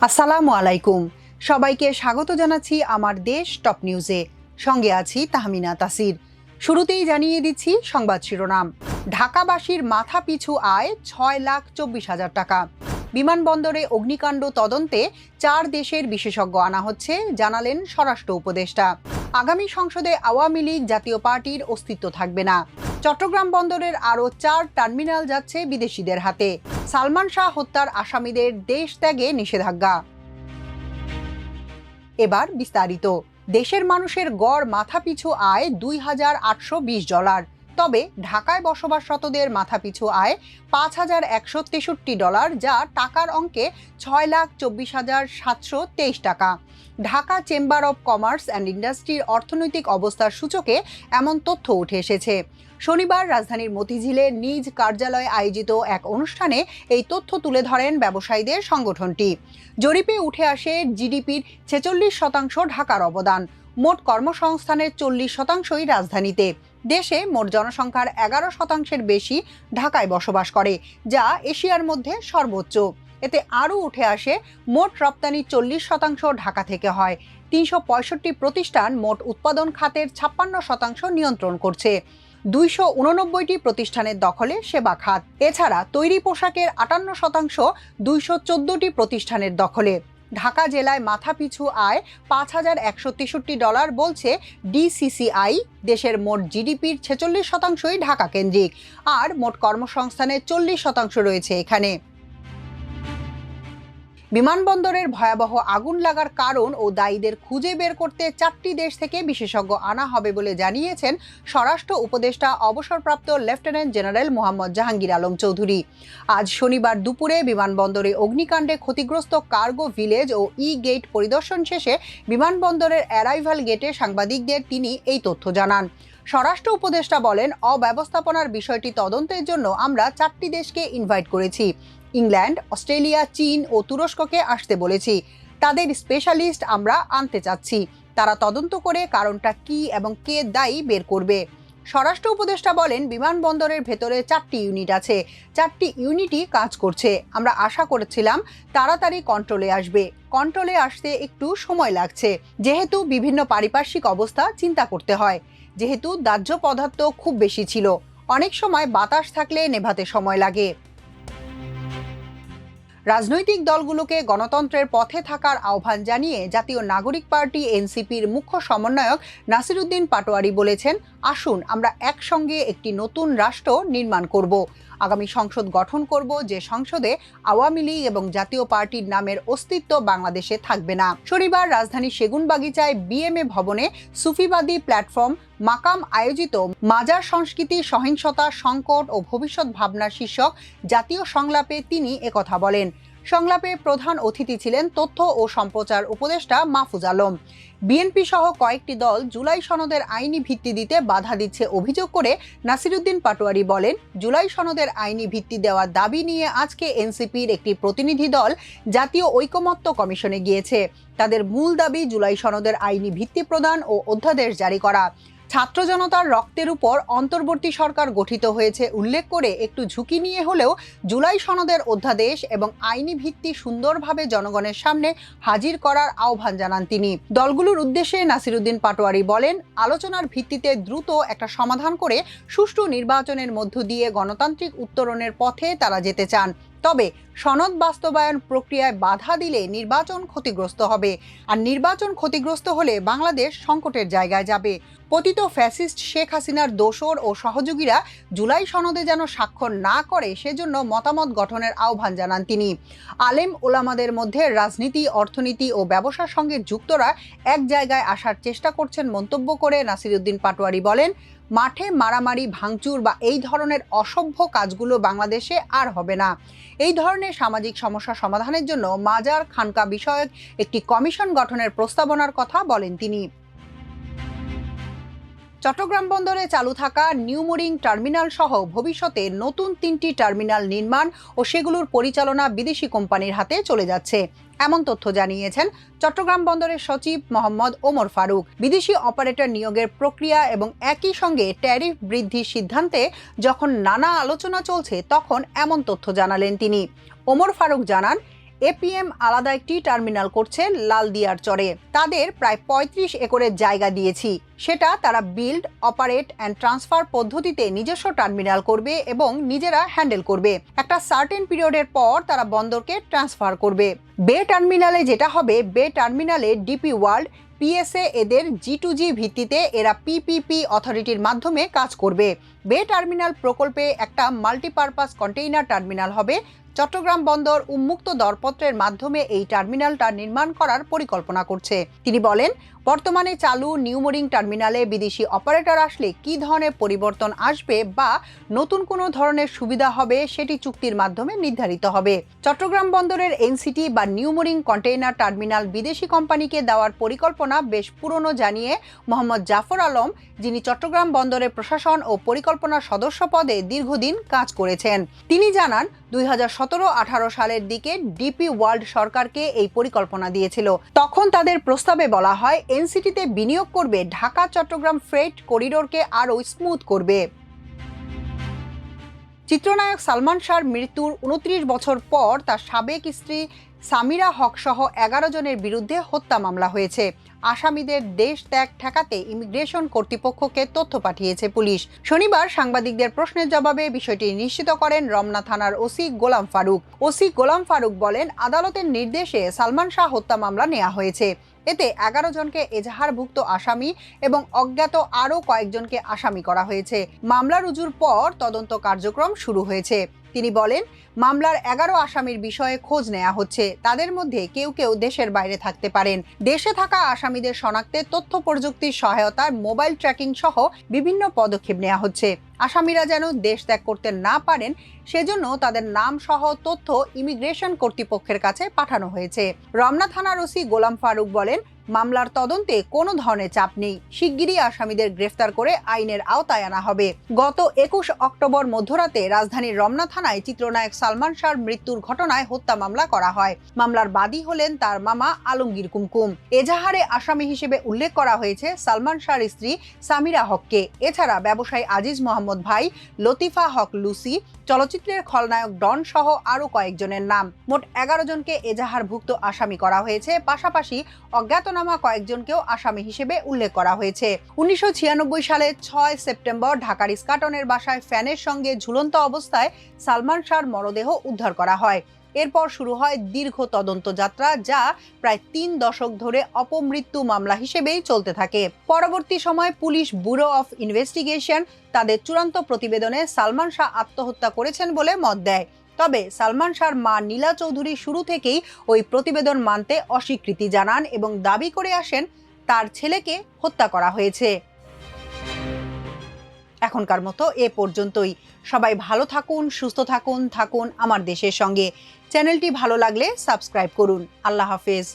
আসসালামু আলাইকুম, সবাইকে স্বাগত জানাচ্ছি আমার দেশ টপ নিউজে। সঙ্গে আছি তাহমিনা তাসির। শুরুতেই জানিয়ে দিচ্ছি সংবাদ শিরোনাম। ঢাকাবাসীর মাথা পিছু আয় 6,24,000 টাকা। বিমানবন্দরে অগ্নিকাণ্ড তদন্তে 4 দেশের বিশেষজ্ঞ আনা হচ্ছে, জানালেন স্বরাষ্ট্র উপদেষ্টা। আগামী সংসদে আওয়ামী লীগ জাতীয় পার্টির অস্তিত্ব থাকবে না। চট্টগ্রাম বন্দরের আরও 4 টার্মিনাল যাচ্ছে বিদেশিদের হাতে। সালমান শাহ হত্যার আসামিদের দেশ ত্যাগে নিষেধাজ্ঞা। এবার বিস্তারিত। দেশের মানুষের গড় মাথাপিছু আয় $2,820। তবে ঢাকায় বসবাসরতদের মাথাপিছু আয় $5,163, যা টাকার অঙ্কে 6,24,723 টাকা। Dhaka chamber of commerce and ইন্ডাস্ট্রির অর্থনৈতিক অবস্থার সূচকে এমন তথ্য উঠে এসেছে। শনিবার রাজধানীর মতিঝিলে নিজ কার্যালয়ে আয়োজিত এক অনুষ্ঠানে এই তথ্য তুলে ধরেন ব্যবসায়ীদের সংগঠনটি। জরিপে উঠে আসে জিডিপির 46% ঢাকার অবদান। মোট কর্মসংস্থানের 40%ই রাজধানীতে। দেশে মোট জনসংখ্যার 11%-এর বেশি ঢাকায় বসবাস করে, যা এশিয়ার মধ্যে সর্বোচ্চ। এতে আরও উঠে আসে মোট রপ্তানি 40% ঢাকা থেকে হয়। 365 প্রতিষ্ঠান মোট উৎপাদন খাতের 56% নিয়ন্ত্রণ করছে। 289টি প্রতিষ্ঠানের দখলে সেবা খাত। এছাড়া তৈরি পোশাকের 58% 214টি প্রতিষ্ঠানের দখলে। ঢাকা জেলায় মাথাপিছু আয় $5,163 বলছে ডিসিসিআই। দেশের মোট জিডিপির 46%ই ঢাকা কেন্দ্রিক, আর মোট কর্মসংস্থানের 40% রয়েছে এখানে। বিমানবন্দরের ভয়াবহ আগুন লাগার কারণ ও দায়ীদের খুঁজে বের করতে 4টি দেশ থেকে বিশেষজ্ঞ আনা হবে বলে জানিয়েছেন স্বরাষ্ট্র উপদেষ্টা অবসরপ্রাপ্ত লেফটেন্যান্ট জেনারেল মোহাম্মদ জাহাঙ্গীর আলম চৌধুরী। আজ শনিবার দুপুরে বিমানবন্দরে অগ্নিকাণ্ডে ক্ষতিগ্রস্ত কার্গো ভিলেজ ও ই গেট পরিদর্শন শেষে বিমানবন্দরের অ্যারাইভাল গেটে সাংবাদিকদের তিনি এই তথ্য জানান। স্বরাষ্ট্র উপদেষ্টা বলেন, অব্যবস্থাপনার বিষয়টি তদন্তের জন্য আমরা 4টি দেশকে ইনভাইট করেছি। ইংল্যান্ড, অস্ট্রেলিয়া, চীন ও তুরস্ককে আসতে বলেছি। তাদের স্পেশালিস্ট আমরা আনতে চাচ্ছি। তারা তদন্ত করে কারণটা কি এবং কে দায়ী বের করবে। স্বরাষ্ট্র উপদেষ্টা বলেন, বিমানবন্দরের ভেতরে 4টি ইউনিট আছে। 4টি ইউনিটই কাজ করছে। আমরা আশা করেছিলাম তাড়াতাড়ি কন্ট্রোলে আসবে। কন্ট্রোলে আসতে একটু সময় লাগছে, যেহেতু বিভিন্ন পারিপার্শ্বিক অবস্থা চিন্তা করতে হয়। যেহেতু দাহ্য পদার্থ খুব বেশি ছিল, অনেক সময় বাতাস থাকলে নেভাতে সময় লাগে। রাজনৈতিক দলগুলোকে গণতন্ত্রের পথে থাকার আহ্বান জানিয়ে জাতীয় নাগরিক পার্টি এনসিপির মুখ্য সমন্বয়ক নাসির উদ্দিন পাটোয়ারি বলেছেন, আসুন আমরা একসঙ্গে একটি নতুন রাষ্ট্র নির্মাণ করব। আগামী সংসদ গঠন করব, যে সংসদে আওয়ামী লীগ এবং জাতীয় পার্টির নামের অস্তিত্ব বাংলাদেশে থাকবে না। শনিবার রাজধানীর সেগুনবাগিচায় বিএমএ ভবনে সুফিবাদী প্ল্যাটফর্ম মাকাম আয়োজিত মাজার সংস্কৃতি, সহিংসতা, সংকট ও ভবিষ্যৎ ভাবনা শীর্ষক জাতীয় সংলাপে তিনি একথা বলেন। সংলাপে প্রধান অতিথি ছিলেন তথ্য ও সম্প্রচার উপদেষ্টা মাহফুজ আলম। বিএনপি সহ কয়েকটি দল জুলাই সনদের আইনি ভিত্তি দিতে বাধা দিচ্ছে অভিযোগ করে নাসির উদ্দিন পাটোয়ারি বলেন, জুলাই সনদের আইনি ভিত্তি দেওয়ার দাবি নিয়ে আজকে এনসিপির একটি প্রতিনিধি দল জাতীয় ঐকমত্য কমিশনে গিয়েছে। তাদের মূল দাবি জুলাই সনদের আইনি ভিত্তি প্রদান ও অধ্যাদেশ জারি করা। ছাত্র জনতার রক্তের উপর অন্তর্বর্তী সরকার গঠিত হয়েছে উল্লেখ করে একটু ঝুঁকি নিয়ে হলেও জুলাই সনদের অধ্যাদেশ এবং আইনি ভিত্তি সুন্দরভাবে জনগণের সামনে হাজির করার আহ্বান জানান তিনি। দলগুলোর উদ্দেশ্যে নাসির উদ্দিন পাটোয়ারি বলেন, আলোচনার ভিত্তিতে দ্রুত একটা সমাধান করে সুষ্ঠু নির্বাচনের মধ্য দিয়ে গণতান্ত্রিক উত্তরণের পথে তারা যেতে চান। তবে সনদ বাস্তবায়ন প্রক্রিয়ায় বাধা দিলে নির্বাচন ক্ষতিগ্রস্ত হবে, আর নির্বাচন ক্ষতিগ্রস্ত হলে বাংলাদেশ সংকটের জায়গায় যাবে। পতিত ফ্যাসিস্ট শেখ হাসিনার দোসর ও সহযোগীরা জুলাই সনদে যেন স্বাক্ষর না করে, সেজন্য মতামত গঠনের আহ্বান জানান তিনি। আলেম ওলামাদের মধ্যে রাজনীতি, অর্থনীতি ও ব্যবসার সঙ্গে যুক্তরা এক জায়গায় আসার চেষ্টা করছেন মন্তব্য করে নাসির উদ্দিন পাটোয়ারি বলেন, মাঠে মারামারি, ভাঙচুর বা এই ধরনের অসভ্য কাজগুলো বাংলাদেশে আর হবে না। এই ধরনের সামাজিক সমস্যা সমাধানের জন্য মাজার খানকা বিষয়ক একটি কমিশন গঠনের প্রস্তাবনার কথা বলেন তিনি। চট্টগ্রাম বন্দরে চালু থাকা নিউমোরিং টার্মিনাল সহ ভবিষ্যতে নতুন 3টি টার্মিনাল নির্মাণ ও সেগুলোর পরিচালনা বিদেশি কোম্পানির হাতে চলে যাচ্ছে, এমন তথ্য জানিয়েছেন চট্টগ্রাম বন্দরের সচিব মোহাম্মদ ওমর ফারুক। বিদেশি অপারেটর নিয়োগের প্রক্রিয়া এবং একই সঙ্গে ট্যারিফ বৃদ্ধির সিদ্ধান্তে যখন নানা আলোচনা চলছে, তখন এমন তথ্য জানালেন তিনি। ওমর ফারুক জানান, এপিএম আলাদা একটি টার্মিনাল করছে লালদিয়ার চরে। তাদের প্রায় ৩৫ একরের জায়গা দিয়েছি, সেটা তারা বিল্ড, অপারেট অ্যান্ড ট্রান্সফার পদ্ধতিতে নিজস্ব টার্মিনাল করবে এবং নিজেরা হ্যান্ডেল করবে। একটা সার্টেন পিরিয়ডের পর তারা বন্দরকে ট্রান্সফার করবে। বে টার্মিনালে যেটা হবে, বে টার্মিনালে ডিপি ওয়ার্ল্ড পিএসএ এদের G2G ভিত্তিতে এরা পিপিপি অথরিটির মাধ্যমে কাজ করবে। বে টার্মিনাল প্রকল্পে একটা মাল্টিপারপাস কন্টেইনার টার্মিনাল হবে। চট্টগ্রাম বন্দর উন্মুক্ত দরপত্রের মাধ্যমে এই টার্মিনালটা নির্মাণ করার পরিকল্পনা করছে। তিনি বলেন, বর্তমানে চালু নিউমোরিং টার্মিনালে বিদেশি অপারেটর আসলে কী ধরনের পরিবর্তন আসবে বা নতুন কোনো ধরনের সুবিধা হবে সেটি চুক্তির মাধ্যমে নির্ধারিত হবে। চট্টগ্রাম বন্দরের এনসিটি বা নিউমোরিং কন্টেইনার টার্মিনাল বিদেশি কোম্পানিকে দেওয়ার পরিকল্পনা বেশ পুরনো জানিয়ে মোহাম্মদ জাফর আলম, যিনি চট্টগ্রাম বন্দরের প্রশাসন ও পরিকল্পনা সদস্য পদে দীর্ঘদিন কাজ করেছেন, তিনি জানান 2017-18 সালের দিকে ডিপি ওয়ার্ল্ড সরকারকে এই পরিকল্পনা দিয়েছিল। তখন তাদের প্রস্তাবে বলা হয় এনসিটিতে বিনিয়োগ করবে, ঢাকা চট্টগ্রাম ফ্রেট করিডোরকে আরও স্মুথ করবে। চিত্রনায়ক সালমান শাহর মৃত্যুর 29 বছর পর তার সাবেক স্ত্রী সামিরা হক সহ 11 জনের বিরুদ্ধে হত্যা মামলা হয়েছে। আসামিদের দেশ ত্যাগ ঠেকাতে ইমিগ্রেশন কর্তৃপক্ষকে তথ্য পাঠিয়েছে পুলিশ। শনিবার সাংবাদিকদের প্রশ্নের জবাবে বিষয়টি নিশ্চিত করেন রমনা থানার ওসি গোলাম ফারুক। ওসি গোলাম ফারুক বলেন, আদালতের নির্দেশে সালমান শাহ হত্যা মামলা নেওয়া হয়েছে। এতে 11 জনকে এজাহারভুক্ত আসামি এবং অজ্ঞাত আরও কয়েকজনকে আসামি করা হয়েছে। মামলা রুজুর পর তদন্ত কার্যক্রম শুরু হয়েছে। তিনি বলেন, মামলার 11 আসামির বিষয়ে খোঁজ নেওয়া হচ্ছে। তাদের মধ্যে কেউ কেউ দেশের বাইরে থাকতে পারেন। দেশে থাকা আসামিদের শনাক্তে তথ্য প্রযুক্তির সহায়তার মোবাইল ট্র্যাকিং সহ বিভিন্ন পদক্ষেপ নেওয়া হচ্ছে। আসামিরা যেন দেশ ত্যাগ করতে না পারেন সেজন্য তাদের নাম সহ তথ্য ইমিগ্রেশন কর্তৃপক্ষের কাছে পাঠানো হয়েছে। রমনা থানার ওসি গোলাম ফারুক বলেন, মামলার তদন্তে কোনো ধরনের চাপ নেই। শিগগিরই আসামিদের গ্রেফতার করে আইনের আওতায় আনা হবে। গত 21 অক্টোবর মধ্যরাতে রাজধানীর রমনা থানায় চিত্রনায়ক সালমান শাহর মৃত্যুর ঘটনায় হত্যা মামলা করা হয়। মামলার বাদী হলেন তার মামা আলমগীর কুমকুম। এজাহারে আসামি হিসেবে উল্লেখ করা হয়েছে সালমান শাহর স্ত্রী সামিরা হককে। এছাড়া ব্যবসায়ী আজিজ মোহাম্মদ ভাই, লতিফা হক লুসি, চলচ্চিত্রের খলনায়ক ডন সহ আরও কয়েকজনের নাম। মোট 11 জনকে এজাহারভুক্ত আসামি করা হয়েছে। পাশাপাশি অজ্ঞাতনামা কয়েকজনকেও আসামি হিসেবে উল্লেখ করা হয়েছে। 1996 সালে 6 সেপ্টেম্বর ঢাকার ইস্কাটনের বাসায় ফ্যানের সঙ্গে ঝুলন্ত অবস্থায় সালমান শাহর মরদেহ উদ্ধার করা হয়। এরপর শুরু হয় দীর্ঘ তদন্ত যাত্রা, যা প্রায় 3 দশক ধরে অপমৃত্যু মামলা হিসেবেই চলতে থাকে। পরবর্তী সময় পুলিশ ব্যুরো অফ ইনভেস্টিগেশন তাদের চূড়ান্ত প্রতিবেদনে সালমান শাহ আত্মহত্যা করেছেন বলে মত দেয়। তবে সালমান শাহর মা নীলা চৌধুরী শুরু থেকেই ওই প্রতিবেদন মানতে অস্বীকৃতি জানান এবং দাবি করে আসেন তার ছেলেকে হত্যা করা হয়েছে। এখনকার মতো এ পর্যন্তই। সবাই ভালো থাকুন, সুস্থ থাকুন আমার দেশের সঙ্গে। চ্যানেলটি ভালো লাগলে সাবস্ক্রাইব করুন। আল্লাহ হাফেজ।